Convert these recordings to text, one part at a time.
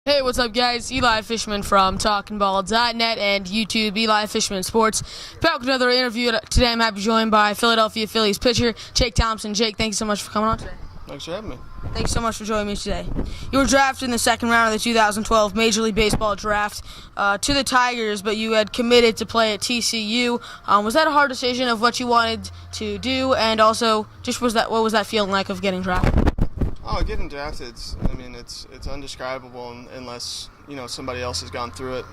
Hey, what's up, guys? Eli Fishman from TalkingBall.net and YouTube, Eli Fishman Sports. Back with another interview. Today I'm happy to be joined by Philadelphia Phillies pitcher Jake Thompson. Jake, thank you so much for coming on today. Thanks for having me. Thanks so much for joining me today. You were drafted in the second round of the 2012 Major League Baseball draft to the Tigers, but you had committed to play at TCU. Was that a hard decision of what you wanted to do, and also just what was that feeling like of getting drafted? Oh, getting drafted, it's indescribable unless, somebody else has gone through it.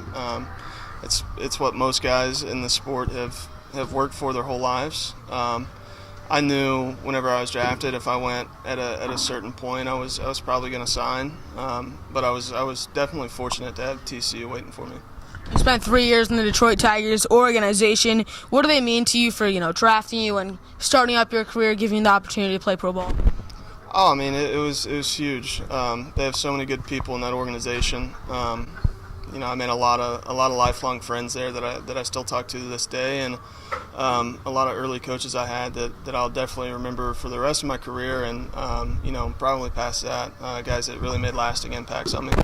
It's what most guys in the sport have worked for their whole lives. I knew whenever I was drafted, if I went at a certain point, I was probably going to sign. But I was definitely fortunate to have TCU waiting for me. You spent 3 years in the Detroit Tigers organization. What do they mean to you for drafting you and starting up your career, giving you the opportunity to play pro ball? Oh, it was huge. They have so many good people in that organization. I made a lot of lifelong friends there that I still talk to this day, and a lot of early coaches I had that I'll definitely remember for the rest of my career, and probably past that, guys that really made lasting impacts on me.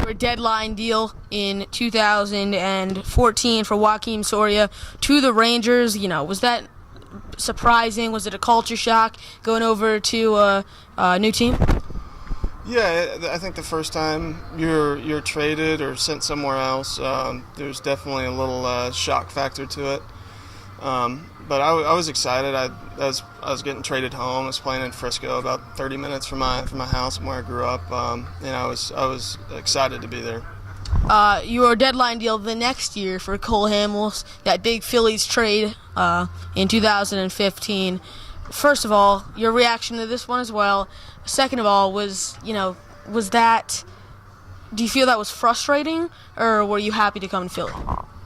For a deadline deal in 2014 for Joakim Soria to the Rangers, was that surprising? Was it a culture shock going over to a new team? Yeah, I think the first time you're traded or sent somewhere else, there's definitely a little shock factor to it. But I was excited. I was getting traded home. I was playing in Frisco, about 30 minutes from my house and where I grew up, and I was excited to be there. Your deadline deal the next year for Cole Hamels, that big Phillies trade in 2015. First of all, your reaction to this one as well. Second of all, was that? Do you feel that was frustrating, or were you happy to come to Philly?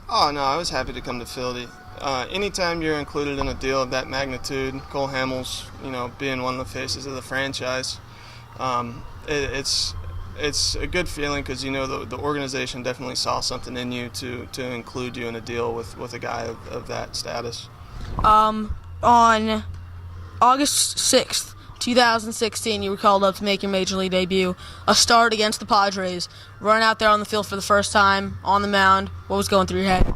Oh no, I was happy to come to Philly. Anytime you're included in a deal of that magnitude, Cole Hamels, being one of the faces of the franchise, it's a good feeling because the organization definitely saw something in you to include you in a deal with a guy of that status. On August 6th, 2016, you were called up to make your Major League debut, a start against the Padres, running out there on the field for the first time, on the mound. What was going through your head?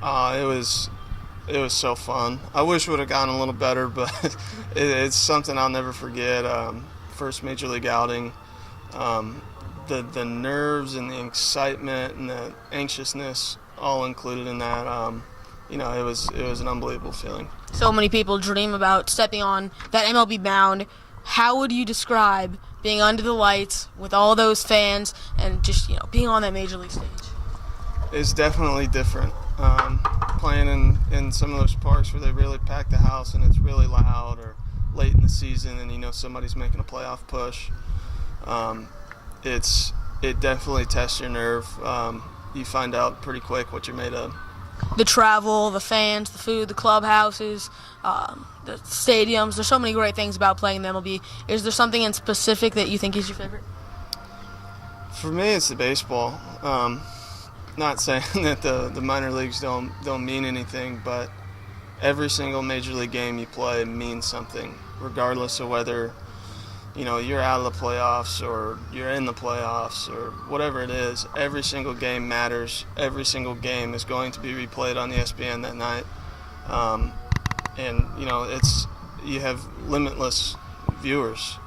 It was so fun. I wish it would have gone a little better, but it's something I'll never forget. First Major League outing. The nerves and the excitement and the anxiousness all included in that. It was an unbelievable feeling. So many people dream about stepping on that MLB mound. How would you describe being under the lights with all those fans and just being on that Major League stage? It's definitely different. Playing in some of those parks where they really pack the house and it's really loud, or late in the season and somebody's making a playoff push. It definitely tests your nerve. You find out pretty quick what you're made of. The travel, the fans, the food, the clubhouses, the stadiums. There's so many great things about playing in the MLB. Is there something in specific that you think is your favorite? For me, it's the baseball. Not saying that the minor leagues don't mean anything, but every single major league game you play means something, regardless of whether you're out of the playoffs or you're in the playoffs or whatever it is. Every single game matters. Every single game is going to be replayed on ESPN that night. And you have limitless viewers.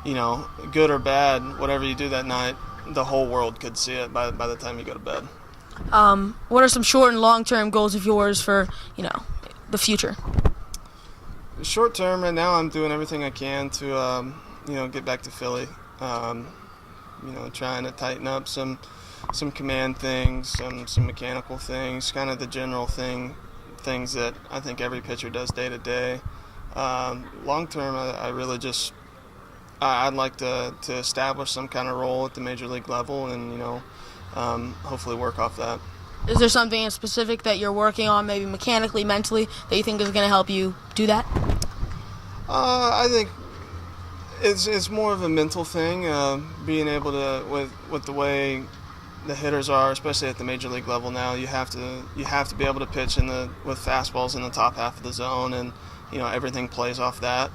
Good or bad, whatever you do that night, the whole world could see it by the time you go to bed. What are some short and long-term goals of yours for the future? Short term, right now, I'm doing everything I can to, get back to Philly. Trying to tighten up some command things, some mechanical things, kind of the general things that I think every pitcher does day to day. Long term, I really just, I'd like to establish some kind of role at the major league level, and hopefully work off that. Is there something in specific that you're working on, maybe mechanically, mentally, that you think is going to help you do that? I think it's more of a mental thing. Being able to, with the way the hitters are, especially at the major league level now, you have to be able to pitch with fastballs in the top half of the zone, and everything plays off that.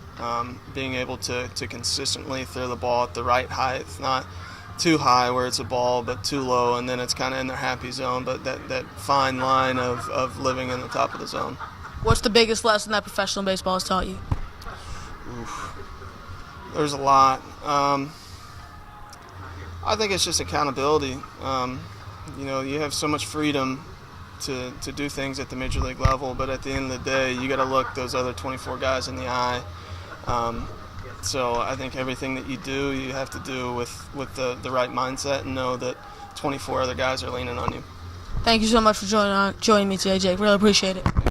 Being able to consistently throw the ball at the right height, too high where it's a ball, but too low, and then it's kind of in their happy zone. But that fine line of living in the top of the zone. What's the biggest lesson that professional baseball has taught you? Oof. There's a lot. I think it's just accountability. You have so much freedom to do things at the major league level, but at the end of the day, you got to look those other 24 guys in the eye. So I think everything that you do, you have to do with the right mindset and know that 24 other guys are leaning on you. Thank you so much for joining me today, Jake. Really appreciate it.